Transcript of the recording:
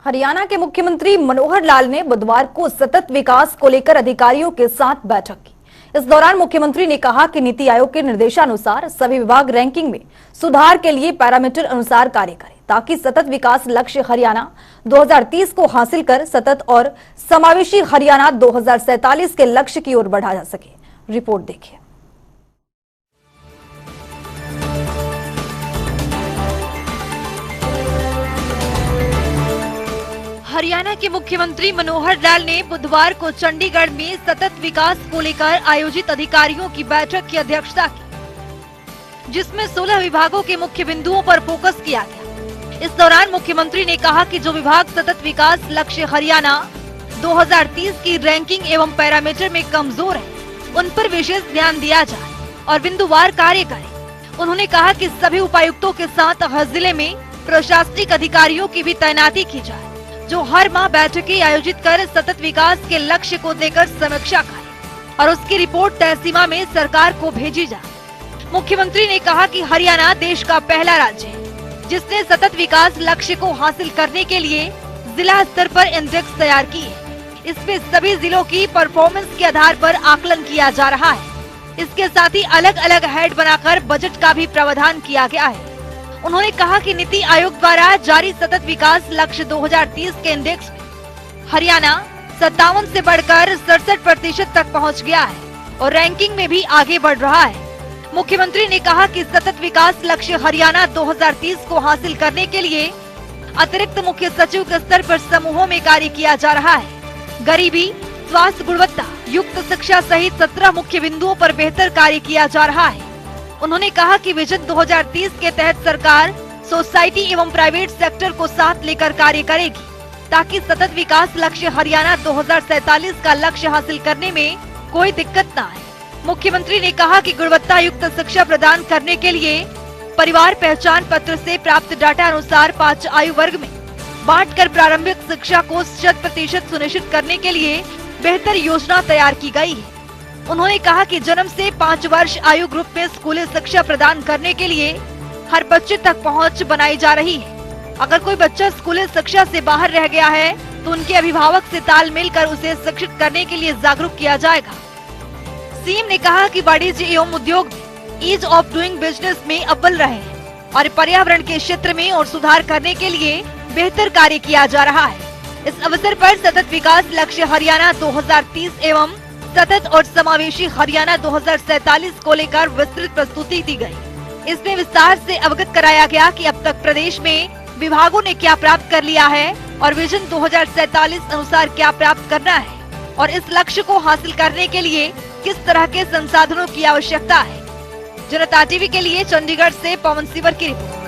हरियाणा के मुख्यमंत्री मनोहर लाल ने बुधवार को सतत विकास को लेकर अधिकारियों के साथ बैठक की। इस दौरान मुख्यमंत्री ने कहा कि नीति आयोग के निर्देशानुसार सभी विभाग रैंकिंग में सुधार के लिए पैरामीटर अनुसार कार्य करें, ताकि सतत विकास लक्ष्य हरियाणा 2030 को हासिल कर सतत और समावेशी हरियाणा 2047 के लक्ष्य की ओर बढ़ा जा सके। रिपोर्ट देखिए। हरियाणा के मुख्यमंत्री मनोहर लाल ने बुधवार को चंडीगढ़ में सतत विकास को लेकर आयोजित अधिकारियों की बैठक की अध्यक्षता की, जिसमें 16 विभागों के मुख्य बिंदुओं पर फोकस किया गया। इस दौरान मुख्यमंत्री ने कहा कि जो विभाग सतत विकास लक्ष्य हरियाणा 2030 की रैंकिंग एवं पैरामीटर में कमजोर है, उन पर विशेष ध्यान दिया जाए और बिंदुवार कार्य करें। उन्होंने कहा कि सभी उपायुक्तों के साथ हर जिले में प्रशासनिक अधिकारियों की भी तैनाती की जाए, जो हर माह बैठकें आयोजित कर सतत विकास के लक्ष्य को देकर समीक्षा करें और उसकी रिपोर्ट तय सीमा में सरकार को भेजी जाए। मुख्यमंत्री ने कहा कि हरियाणा देश का पहला राज्य है जिसने सतत विकास लक्ष्य को हासिल करने के लिए जिला स्तर पर इंडेक्स तैयार की है। इसमें सभी जिलों की परफॉर्मेंस के आधार पर आकलन किया जा रहा है। इसके साथ ही अलग अलग हेड बनाकर बजट का भी प्रावधान किया गया है। उन्होंने कहा कि नीति आयोग द्वारा जारी सतत विकास लक्ष्य 2030 के इंडेक्स में हरियाणा 57 से बढ़कर 67% तक पहुंच गया है और रैंकिंग में भी आगे बढ़ रहा है। मुख्यमंत्री ने कहा कि सतत विकास लक्ष्य हरियाणा 2030 को हासिल करने के लिए अतिरिक्त मुख्य सचिव के स्तर पर समूहों में कार्य किया जा रहा है। गरीबी, स्वास्थ्य, गुणवत्ता युक्त शिक्षा सहित 17 मुख्य बिंदुओं पर बेहतर कार्य किया जा रहा है। उन्होंने कहा कि विजन 2030 के तहत सरकार सोसाइटी एवं प्राइवेट सेक्टर को साथ लेकर कार्य करेगी, ताकि सतत विकास लक्ष्य हरियाणा 2047 का लक्ष्य हासिल करने में कोई दिक्कत न आए। मुख्यमंत्री ने कहा कि गुणवत्ता युक्त शिक्षा प्रदान करने के लिए परिवार पहचान पत्र से प्राप्त डाटा अनुसार 5 आयु वर्ग में बांटकर प्रारंभिक शिक्षा को 100% सुनिश्चित करने के लिए बेहतर योजना तैयार की गई है। उन्होंने कहा कि जन्म से 5 वर्ष आयु ग्रुप में स्कूली शिक्षा प्रदान करने के लिए हर बच्चे तक पहुंच बनाई जा रही है। अगर कोई बच्चा स्कूली शिक्षा से बाहर रह गया है तो उनके अभिभावक से तालमेल कर उसे शिक्षित करने के लिए जागरूक किया जाएगा। सीएम ने कहा कि वाणिज्य एवं उद्योग में ईज ऑफ डूइंग बिजनेस में अव्वल रहे हैं और पर्यावरण के क्षेत्र में और सुधार करने के लिए बेहतर कार्य किया जा रहा है। इस अवसर पर सतत विकास लक्ष्य हरियाणा 2030 एवं सतत और समावेशी हरियाणा 2047 को लेकर विस्तृत प्रस्तुति दी गई। इसमें विस्तार से अवगत कराया गया कि अब तक प्रदेश में विभागों ने क्या प्राप्त कर लिया है और विजन 2047 अनुसार क्या प्राप्त करना है और इस लक्ष्य को हासिल करने के लिए किस तरह के संसाधनों की आवश्यकता है। जनता टीवी के लिए चंडीगढ़ से पवन सिवर की रिपोर्ट।